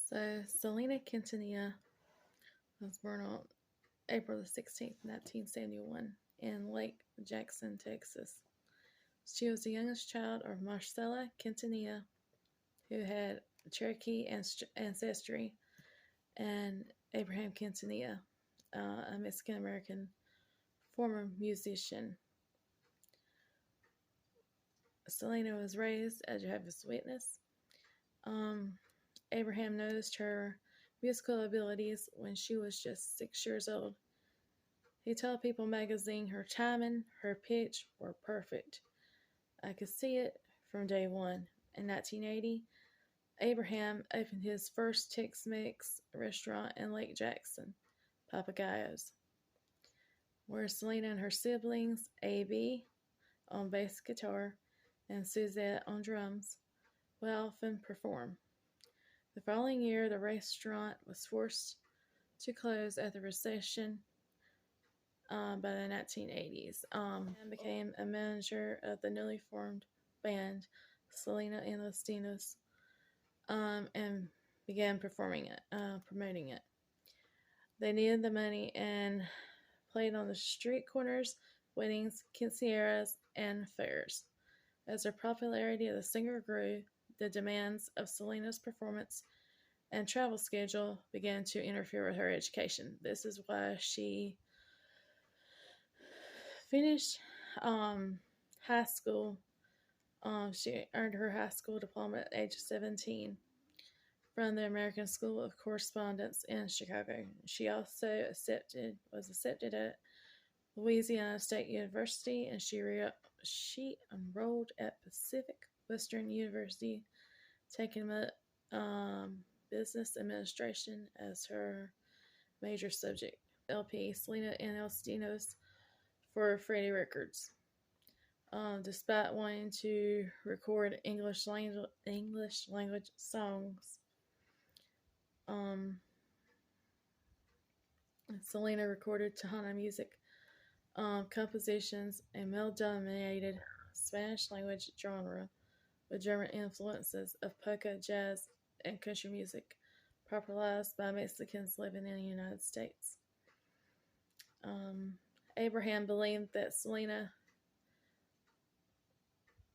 So, Selena Quintanilla was born on April the 16th, 1971, in Lake Jackson, Texas. She was the youngest child of Marcella Quintanilla, who had Cherokee ancestry, and Abraham Quintanilla, a Mexican American former musician. Selena was raised as a Jehovah's Witness. Abraham noticed her musical abilities when she was just 6 years old. He told People magazine her timing, her pitch were perfect. I could see it from day one. In 1980, Abraham opened his first Tex-Mex restaurant in Lake Jackson, Papagayos, where Selena and her siblings, A.B. on bass guitar and Suzette on drums, would often perform. The following year, the restaurant was forced to close at the recession by the 1980s, and became a manager of the newly formed band Selena and Los Dinos, and began promoting it. They needed the money and played on the street corners, weddings, quinceañeras, and fairs. As the popularity of the singer grew, the demands of Selena's performance and travel schedule began to interfere with her education. This is why she finished high school. She earned her high school diploma at the age of 17 from the American School of Correspondence in Chicago. She also was accepted at Louisiana State University, and she enrolled at Pacific Western University, taking business administration as her major subject. LP Selena and Los Dinos for Freddie Records. Despite wanting to record English language songs, Selena recorded Tejano music compositions and male-dominated Spanish language genre with German influences of polka, jazz, and country music, popularized by Mexicans living in the United States. Abraham believed that Selena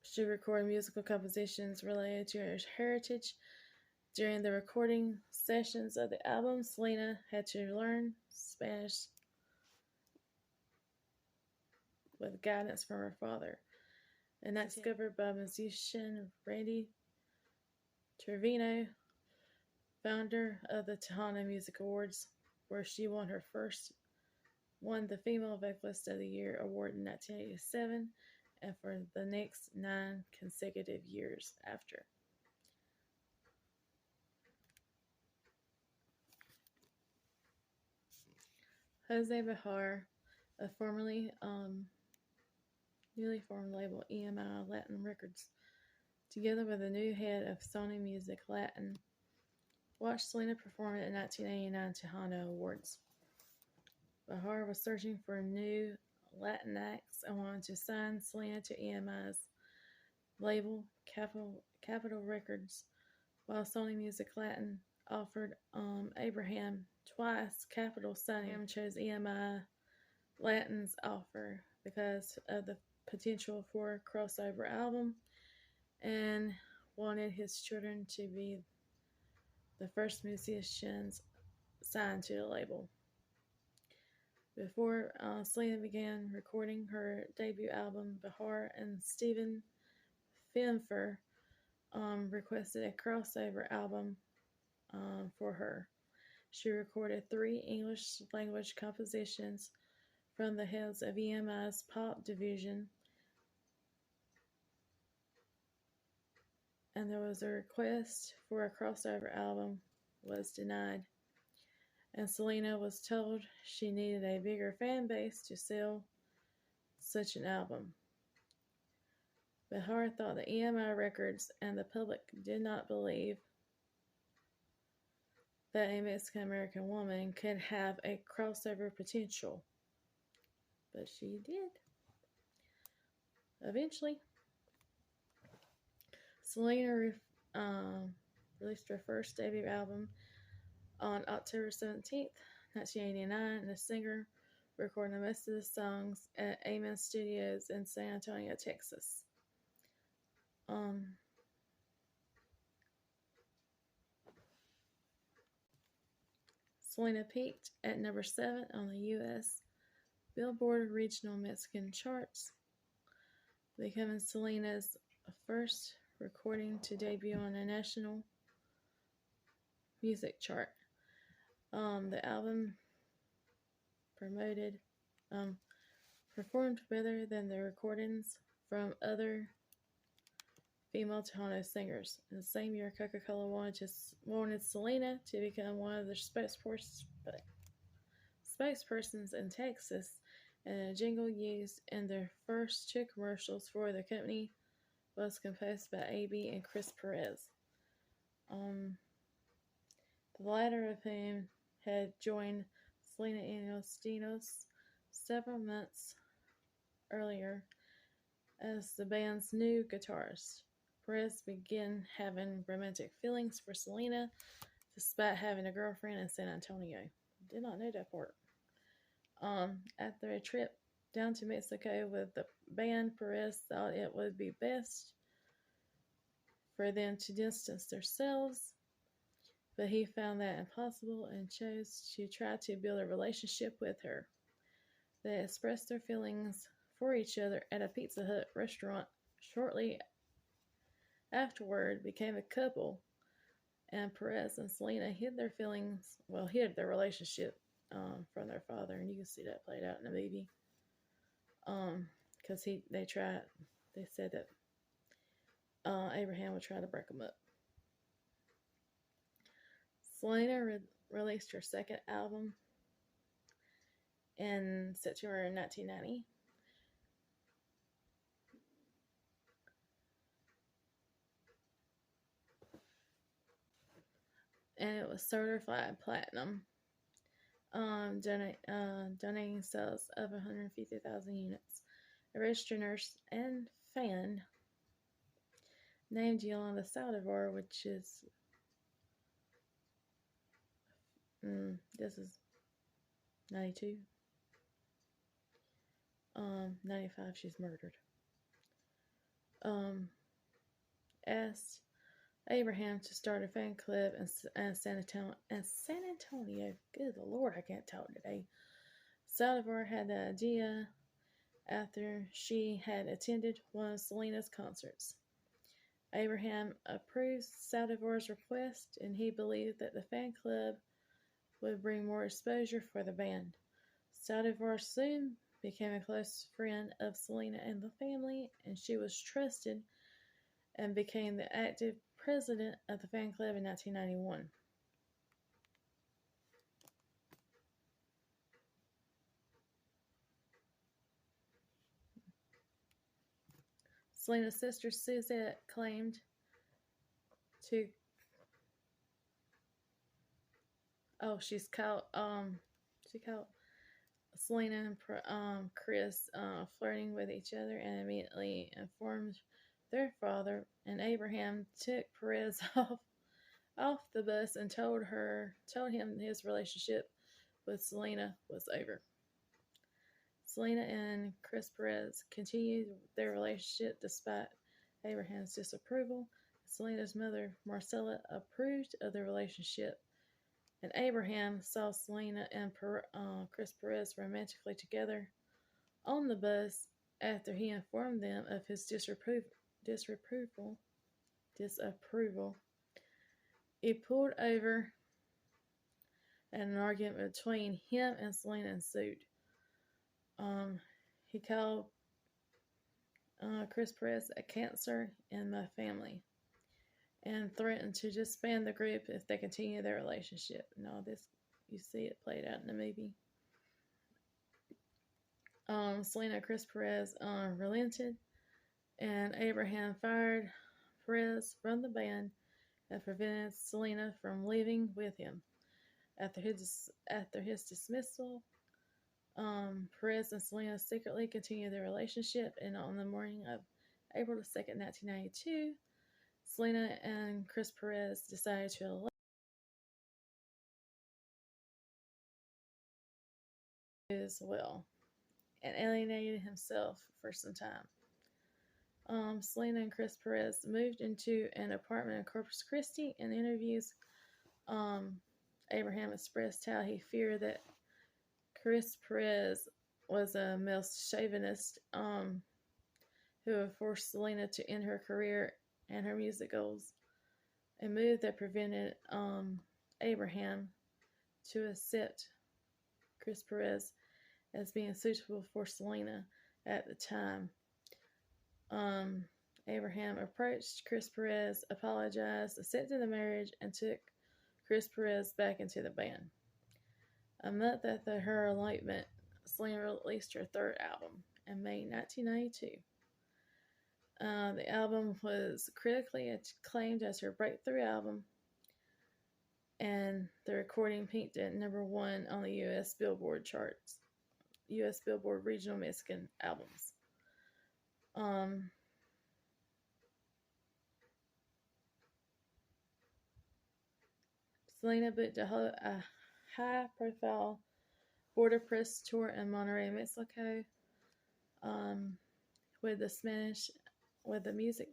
should record musical compositions related to her heritage. During the recording sessions of the album, Selena had to learn Spanish with guidance from her father, and that's discovered by musician Randy Trevino, founder of the Tejano Music Awards, where she won the Female Vocalist of the Year award in 1987, and for the next 9 consecutive years after. Jose Behar, a newly formed label EMI Latin Records, together with the new head of Sony Music Latin, watched Selena perform at the 1989 Tejano Awards. Behar was searching for new Latin acts and wanted to sign Selena to EMI's label, Capitol Records, while Sony Music Latin offered Abraham twice. Capitol signed him, chose EMI Latin's offer because of the potential for a crossover album, and wanted his children to be the first musicians signed to the label. Before Selena began recording her debut album, Behar and Stephen Finfer requested a crossover album for her. She recorded 3 English language compositions from the heads of EMI's pop division, and there was a request for a crossover album was denied, and Selena was told she needed a bigger fan base to sell such an album. Behar thought the EMI Records and the public did not believe that a Mexican-American woman could have a crossover potential, but she did. Eventually, Selena released her first debut album on October 17th, 1989, and the singer recorded most of the songs at Amen Studios in San Antonio, Texas. Selena peaked at number 7 on the U.S. Billboard Regional Mexican charts, becoming Selena's first recording to debut on a national music chart. The album performed better than the recordings from other female Tejano singers. In the same year, Coca-Cola wanted Selena to become one of their spokespersons in Texas, and a jingle used in their first 2 commercials for the company was composed by A.B. and Chris Perez. The latter of whom had joined Selena and Ostinos several months earlier as the band's new guitarist. Perez began having romantic feelings for Selena despite having a girlfriend in San Antonio. Did not know that part. After a trip down to Mexico with the band, Perez thought it would be best for them to distance themselves, but he found that impossible and chose to try to build a relationship with her. They expressed their feelings for each other at a Pizza Hut restaurant. Shortly afterward, became a couple, and Perez and Selena hid their relationship from their father, and you can see that played out in the movie. Because they said that Abraham would try to break them up. Selena released her second album in September 1990. And it was certified platinum, donating sales of 150,000 units. A registered nurse and fan named Yolanda Saldivar, which is this is 92. 95, she's murdered. Asked Abraham to start a fan club in San Antonio. Good Lord, I can't talk today. Saldivar had the idea after she had attended one of Selena's concerts. Abraham approved Saldivar's request, and he believed that the fan club would bring more exposure for the band. Saldivar soon became a close friend of Selena and the family, and she was trusted and became the active president of the fan club in 1991. Selena's sister Suzette claimed she caught Selena and Chris flirting with each other, and immediately informed their father, and Abraham took Perez off the bus and told him his relationship with Selena was over. Selena and Chris Perez continued their relationship despite Abraham's disapproval. Selena's mother, Marcella, approved of the relationship, and Abraham saw Selena and Chris Perez romantically together on the bus after he informed them of his disapproval. It pulled over, and an argument between him and Selena ensued. He called Chris Perez a cancer in my family and threatened to disband the group if they continue their relationship. And all this, you see it played out in the movie. Selena and Chris Perez relented, and Abraham fired Perez from the band and prevented Selena from leaving with him. After his dismissal, Perez and Selena secretly continued their relationship, and on the morning of April 2nd, 1992, Selena and Chris Perez decided to elect as well and alienated himself for some time. Selena and Chris Perez moved into an apartment in Corpus Christi. In interviews, Abraham expressed how he feared that Chris Perez was a male chauvinist who would force Selena to end her career and her music goals, a move that prevented Abraham to accept Chris Perez as being suitable for Selena at the time. Abraham approached Chris Perez, apologized, accepted the marriage, and took Chris Perez back into the band. A month after her elopement, Selena released her third album in May 1992. The album was critically acclaimed as her breakthrough album, and the recording peaked at #1 on the U.S. Billboard charts, U.S. Billboard Regional Mexican Albums. Selena booked a high-profile border press tour in Monterrey, Mexico, with the music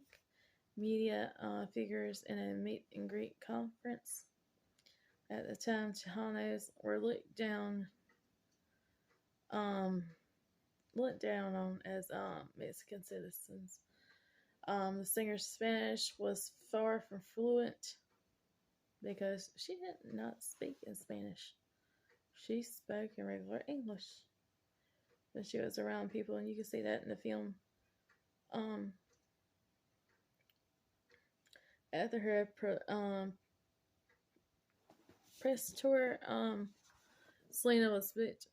media figures in a meet and greet conference. At the time, Tejanos were looked down on as Mexican citizens. The singer's Spanish was far from fluent because she did not speak in Spanish. She spoke in regular English. But she was around people, and you can see that in the film. After her press tour, Selena was booked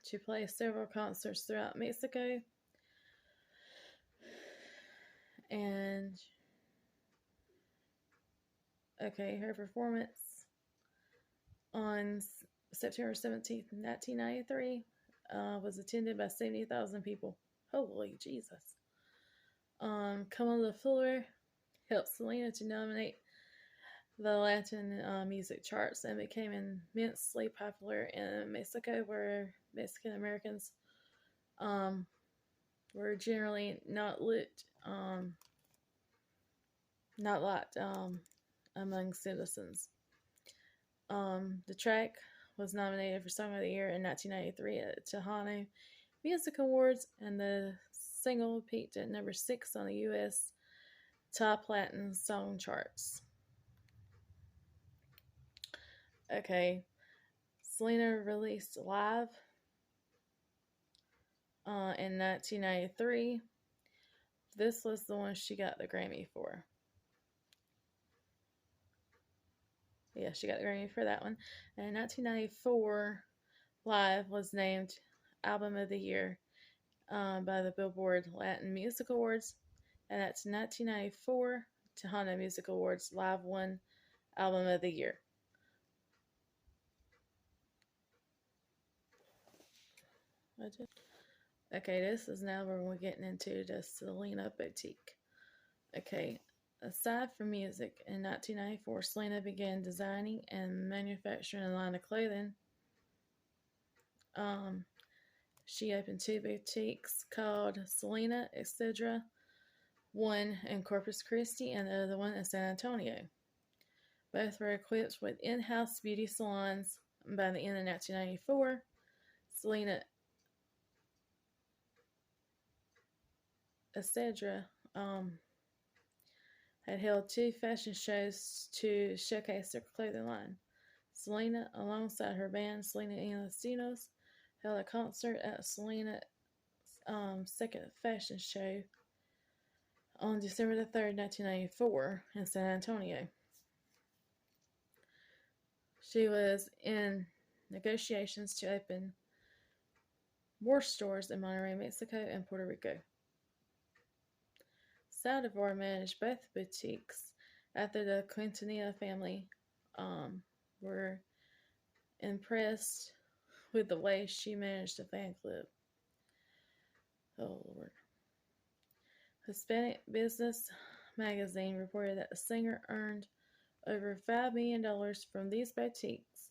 to play several concerts throughout Mexico. And her performance on September 17th, 1993 was attended by 70,000 people. Holy Jesus. Come on the Floor helped Selena to dominate the Latin music charts and became immensely popular in Mexico, where Mexican Americans were generally not liked among citizens. The track was nominated for Song of the Year in 1993 at Tejano Music Awards, and the single peaked at #6 on the U.S. Top Latin Song charts. Selena released Live in 1993. This was the one she got the Grammy for. Yeah, she got the Grammy for that one. And in 1994, Live was named Album of the Year by the Billboard Latin Music Awards. And that's 1994 Tejano Music Awards. Live won Album of the Year. This is now where we're getting into the Selena Boutique. Aside from music, in 1994, Selena began designing and manufacturing a line of clothing. She opened 2 boutiques called Selena, etc., one in Corpus Christi and the other one in San Antonio. Both were equipped with in-house beauty salons. By the end of 1994, Selena, etc., had held 2 fashion shows to showcase their clothing line. Selena, alongside her band Selena y Latinos, held a concert at Selena's second fashion show on December 3rd, 1994 in San Antonio. She was in negotiations to open more stores in Monterrey, Mexico, and Puerto Rico. Saldivar managed both boutiques after the Quintanilla family were impressed with the way she managed the fan club. Oh, Lord. Hispanic business magazine reported that the singer earned over $5 million from these boutiques,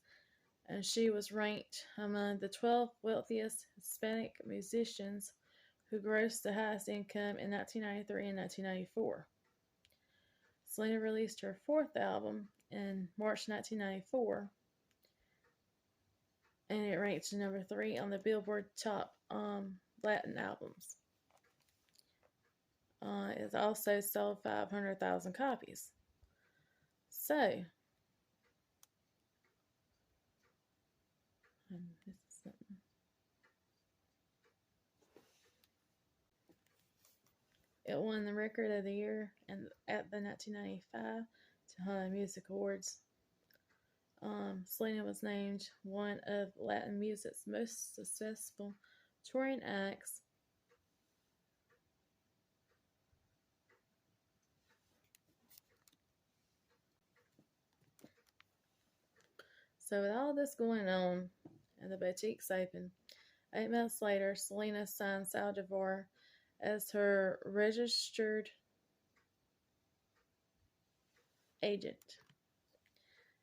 and she was ranked among the 12 wealthiest Hispanic musicians who grossed the highest income in 1993 and 1994. Selena released her fourth album in March 1994, and it ranked number 3 on the Billboard Top Latin Albums. It also sold 500,000 copies. So, this is something. It won the Record of the Year at the 1995 Tahoma Music Awards. Selena was named one of Latin music's most successful touring acts. So with all this going on and the boutiques open, 8 months later, Selena signed Saldivar as her registered agent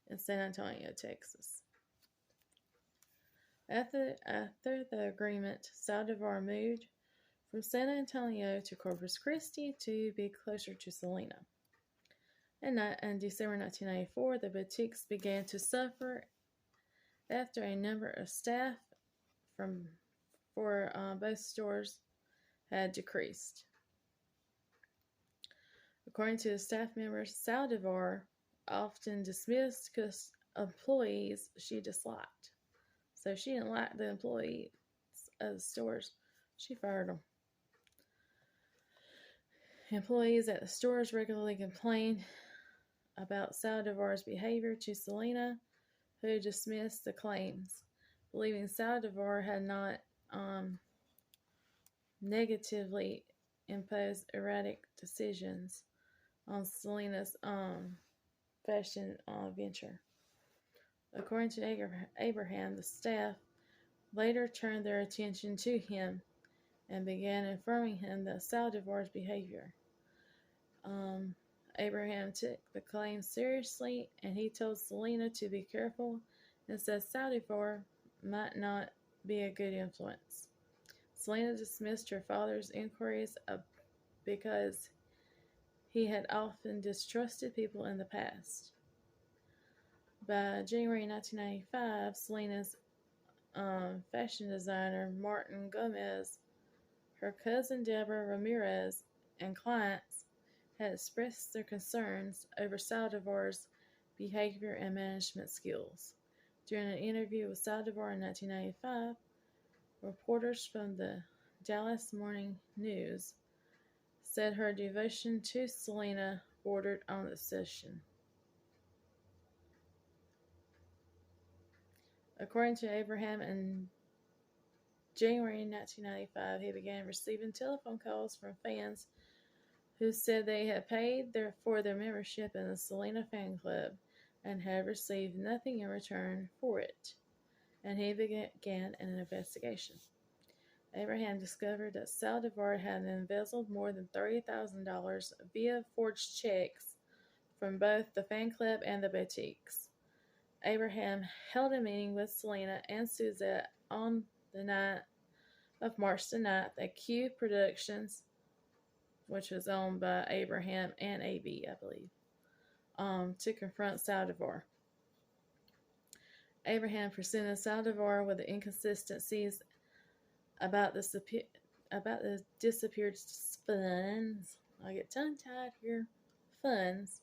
in San Antonio, Texas. After the agreement, Saldivar moved from San Antonio to Corpus Christi to be closer to Selena. In December 1994, the boutiques began to suffer after a number of staff for both stores had decreased. According to the staff members, Saldivar often dismissed employees she disliked. So she didn't like the employees of the stores. She fired them. Employees at the stores regularly complained about Saldivar's behavior to Selena, who dismissed the claims, believing Saldivar had not negatively imposed erratic decisions on Selena's fashion venture. According to Abraham, the staff later turned their attention to him and began informing him that Saldivar's behavior. Abraham took the claim seriously, and he told Selena to be careful and said Saldivar might not be a good influence. Selena dismissed her father's inquiries because he had often distrusted people in the past. By January 1995, Selena's fashion designer, Martin Gomez, her cousin Deborah Ramirez, and clients had expressed their concerns over Saldivar's behavior and management skills. During an interview with Saldivar in 1995, reporters from the Dallas Morning News said her devotion to Selena bordered on obsession. According to Abraham, in January 1995, he began receiving telephone calls from fans who said they had paid for their membership in the Selena fan club and had received nothing in return for it, and he began an investigation. Abraham discovered that Saldivar had embezzled more than $30,000 via forged checks from both the fan club and the boutiques. Abraham held a meeting with Selena and Suzette on the night of March the 9th at Q Productions, which was owned by Abraham and AB, I believe, to confront Saldivar. Abraham presented Saldivar with the inconsistencies about the disappeared funds. I get tongue-tied here. Funds.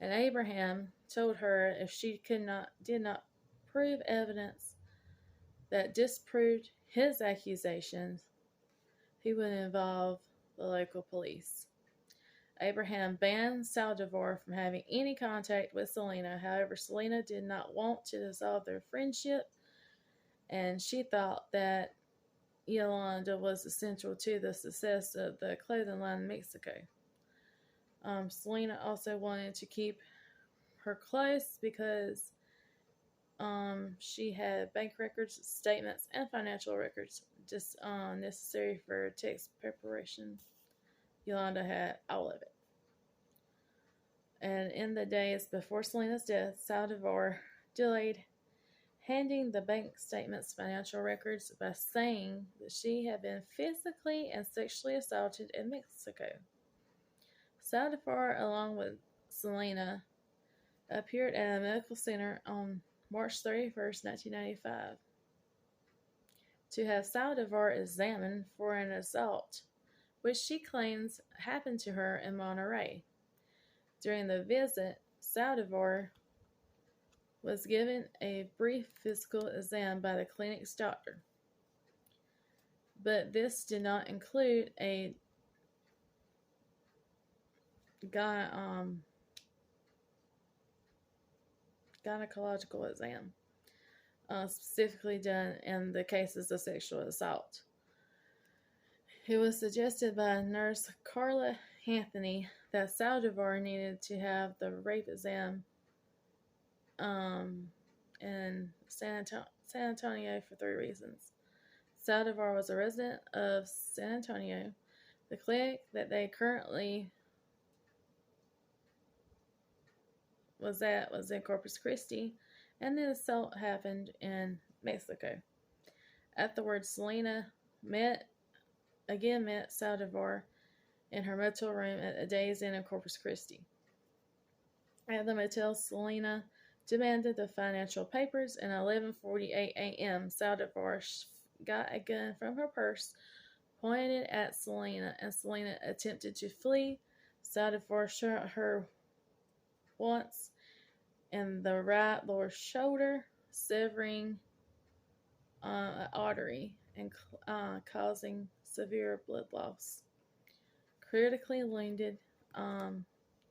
And Abraham told her if she did not prove evidence that disproved his accusations, he would involve the local police. Abraham banned Saldivar from having any contact with Selena. However, Selena did not want to dissolve their friendship, and she thought that Yolanda was essential to the success of the clothing line in Mexico. Selena also wanted to keep her close because she had bank records, statements, and financial records just necessary for tax preparation. Yolanda had all of it. And in the days before Selena's death, Saldivar delayed handing the bank statements financial records by saying that she had been physically and sexually assaulted in Mexico. Saldivar, along with Selena, appeared at a medical center on March 31st, 1995, to have Saldivar examined for an assault, which she claims happened to her in Monterey. During the visit, Saldivar was given a brief physical exam by the clinic's doctor, but this did not include a gynecological exam, specifically done in the cases of sexual assault. It was suggested by nurse Carla Anthony that Saldivar needed to have the rape exam in San Antonio for 3 reasons. Saldivar was a resident of San Antonio. The clinic that they currently was in Corpus Christi, and the assault happened in Mexico. Afterwards, Selena met Saldivar in her motel room at a Days Inn in Corpus Christi. At the motel, Selena demanded the financial papers, and at 11:48 a.m., Saldivar got a gun from her purse, pointed at Selena, and Selena attempted to flee. Saldivar shot her once in the right lower shoulder, severing an artery and causing severe blood loss. Critically wounded,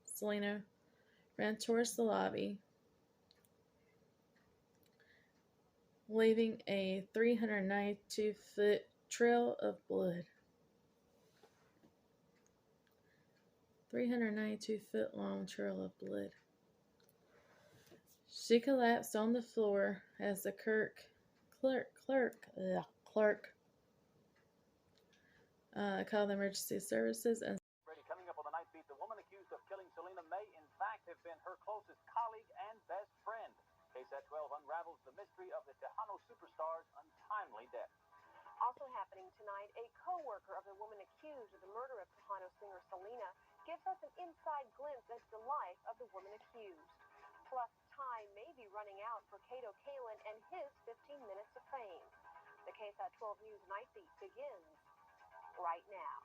Selena ran towards the lobby, leaving a 392-foot trail of blood. 392-foot long trail of blood. She collapsed on the floor as the clerk called the emergency services and Coming up on the Night Beat, the woman accused of killing Selena may in fact have been her closest colleague and best friend. Case at 12 unravels the mystery of the Tejano superstar's untimely death. Also happening tonight, a co-worker of the woman accused of the murder of Tejano singer Selena gives us an inside glimpse into the life of the woman accused. Plus, time may be running out for Kato Kalin and his 15 minutes of fame. The Case at 12 News Night Beat begins right now.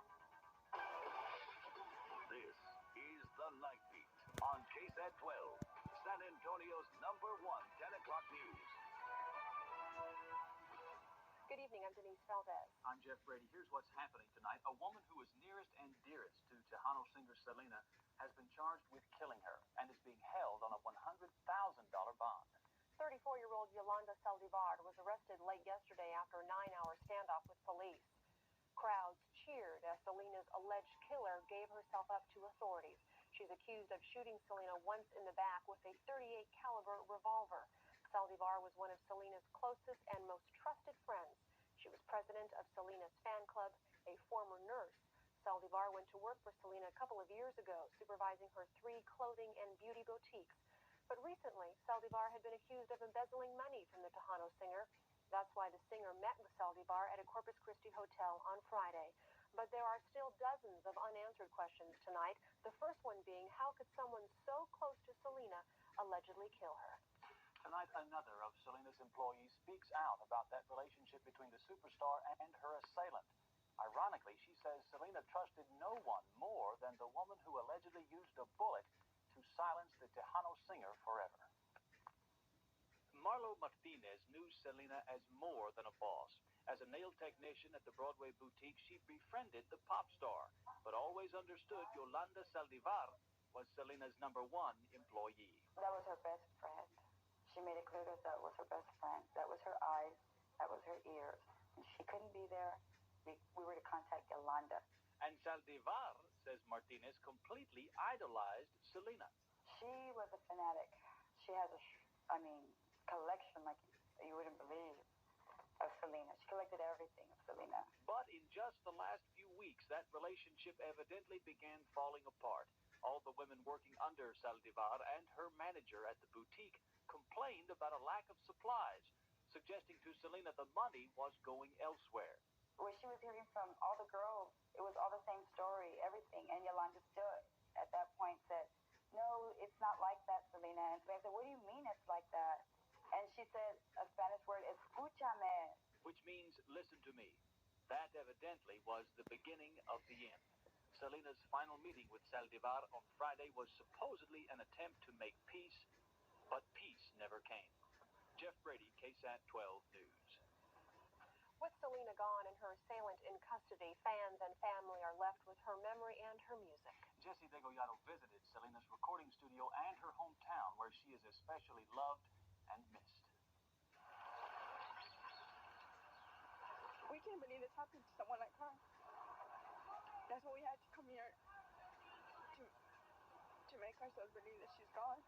This is the Night Beat on Case at 12, San Antonio's #1 10 o'clock news. Good evening, I'm Denise Valdez. I'm Jeff Brady. Here's what's happening tonight. A woman who is nearest and dearest to Tejano singer Selena has been charged with killing her and is being held on a $100,000 bond. 34-year-old Yolanda Saldivar was arrested late yesterday after a 9-hour standoff with police. Crowds cheered as Selena's alleged killer gave herself up to authorities. She's accused of shooting Selena once in the back with a .38 caliber revolver. Saldivar was one of Selena's closest and most trusted friends. She was president of Selena's fan club, a former nurse. Saldivar went to work for Selena a couple of years ago, supervising her 3 clothing and beauty boutiques. But recently, Saldivar had been accused of embezzling money from the Tejano singer. That's why the singer met with Saldivar at a Corpus Christi hotel on Friday. But there are still dozens of unanswered questions tonight, the first one being how could someone so close to Selena allegedly kill her? Tonight, another of Selena's employees speaks out about that relationship between the superstar and her assailant. Ironically, she says Selena trusted no one more than the woman who allegedly used a bullet to silence the Tejano singer forever. Marlo Martinez knew Selena as more than a boss. As a nail technician at the Broadway boutique, she befriended the pop star, but always understood Yolanda Saldivar was Selena's #1 employee. That was her best friend. She made it clear that that was her best friend. That was her eyes. That was her ears. And she couldn't be there. We were to contact Yolanda. And Saldivar, says Martinez, completely idolized Selena. She was a fanatic. She has a, collection like you wouldn't believe. of Selena. She collected everything of Selena. But in just the last few weeks, that relationship evidently began falling apart. All the women working under Saldivar and her manager at the boutique complained about a lack of supplies, suggesting to Selena the money was going elsewhere. What she was hearing from all the girls, it was all the same story, everything. And Yolanda still, at that point, said, no, it's not like that, Selena. And Selena said, what do you mean it's like that? And she said a Spanish word, escúchame. Which means listen to me. That evidently was the beginning of the end. Selena's final meeting with Saldivar on Friday was supposedly an attempt to make peace, but peace never came. Jeff Brady, KSAT 12 News. With Selena gone and her assailant in custody, fans and family are left with her memory and her music. Jesse Degollado visited Selena's recording studio and her hometown, where she is especially loved and missed. We can't believe this happened to someone like her. That's why we had to come here to make ourselves believe that she's gone.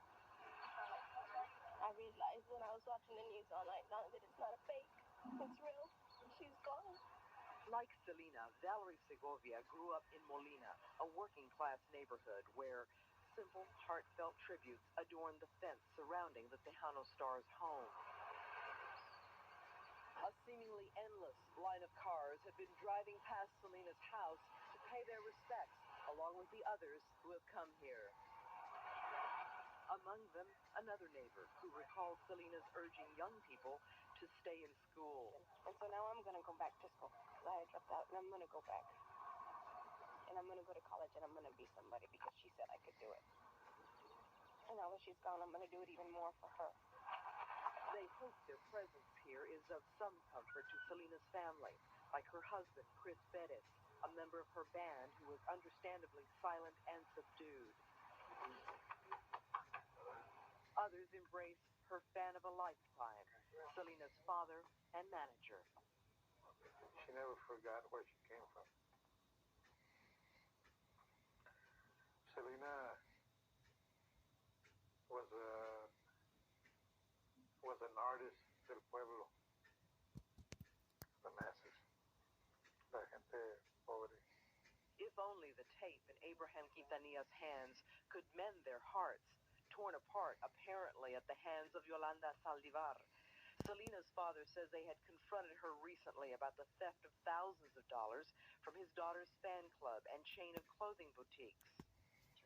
I realized when I was watching the news all night long that it's not a fake. It's real. She's gone. Like Selena, Valerie Segovia grew up in Molina, a working-class neighborhood where simple, heartfelt tributes adorned the fence surrounding the Tejano star's home. A seemingly endless line of cars have been driving past Selena's house to pay their respects, along with the others who have come here. Among them, another neighbor who recalls Selena's urging young people to stay in school. And so now I'm going to go back to school. I dropped out, and I'm going to go back. And I'm going to go to college, and I'm going to be somebody because she said I could do it. And now that she's gone, I'm going to do it even more for her. They hope their presence here is of some comfort to Selena's family, like her husband, Chris Perez, a member of her band who was understandably silent and subdued. Others embrace her fan of a lifetime, Selena's father and manager. She never forgot where she came from. Selena was an artist del pueblo, the masses, la gente pobre. If only the tape in Abraham Quintanilla's hands could mend their hearts, torn apart apparently at the hands of Yolanda Saldivar. Selena's father says they had confronted her recently about the theft of thousands of dollars from his daughter's fan club and chain of clothing boutiques.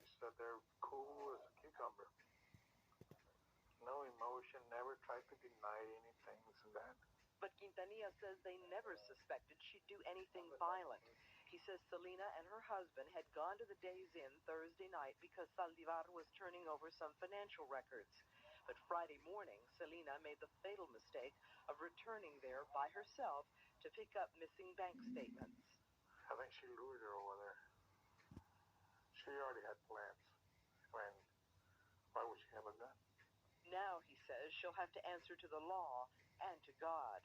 She said they're cool as a cucumber. No emotion, never tried to deny anything, this and that. But Quintanilla says they never suspected she'd do anything violent. He says Selena and her husband had gone to the Days Inn Thursday night because Saldivar was turning over some financial records. But Friday morning, Selena made the fatal mistake of returning there by herself to pick up missing bank statements. I think she lured her over there. She already had plans. And why would she have a gun? Now, he says, she'll have to answer to the law and to God.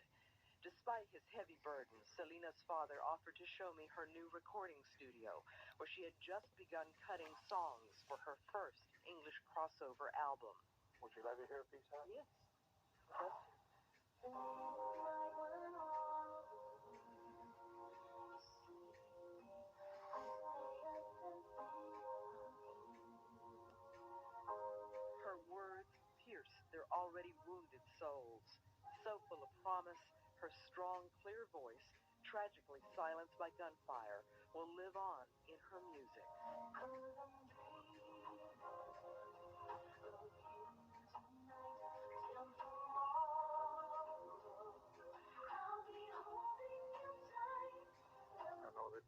Despite his heavy burden, Selena's father offered to show me her new recording studio, where she had just begun cutting songs for her first English crossover album. Would you like to hear a piece out? Yes. Her words pierce their already wounded souls. So full of promise, her strong, clear voice, tragically silenced by gunfire, will live on in her music. I know that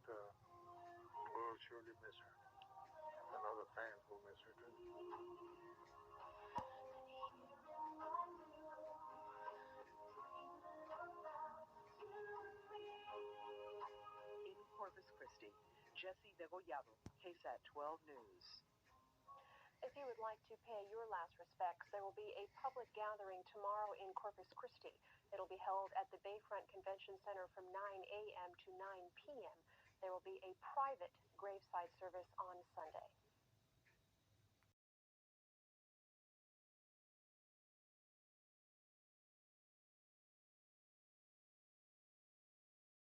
we'll surely miss her. I know the fans will miss her too. In Corpus Christi, Jesse Degollado, KSAT 12 News. If you would like to pay your last respects, there will be a public gathering tomorrow in Corpus Christi. It'll be held at the Bayfront Convention Center from 9 a.m. to 9 p.m. There will be a private graveside service on Sunday.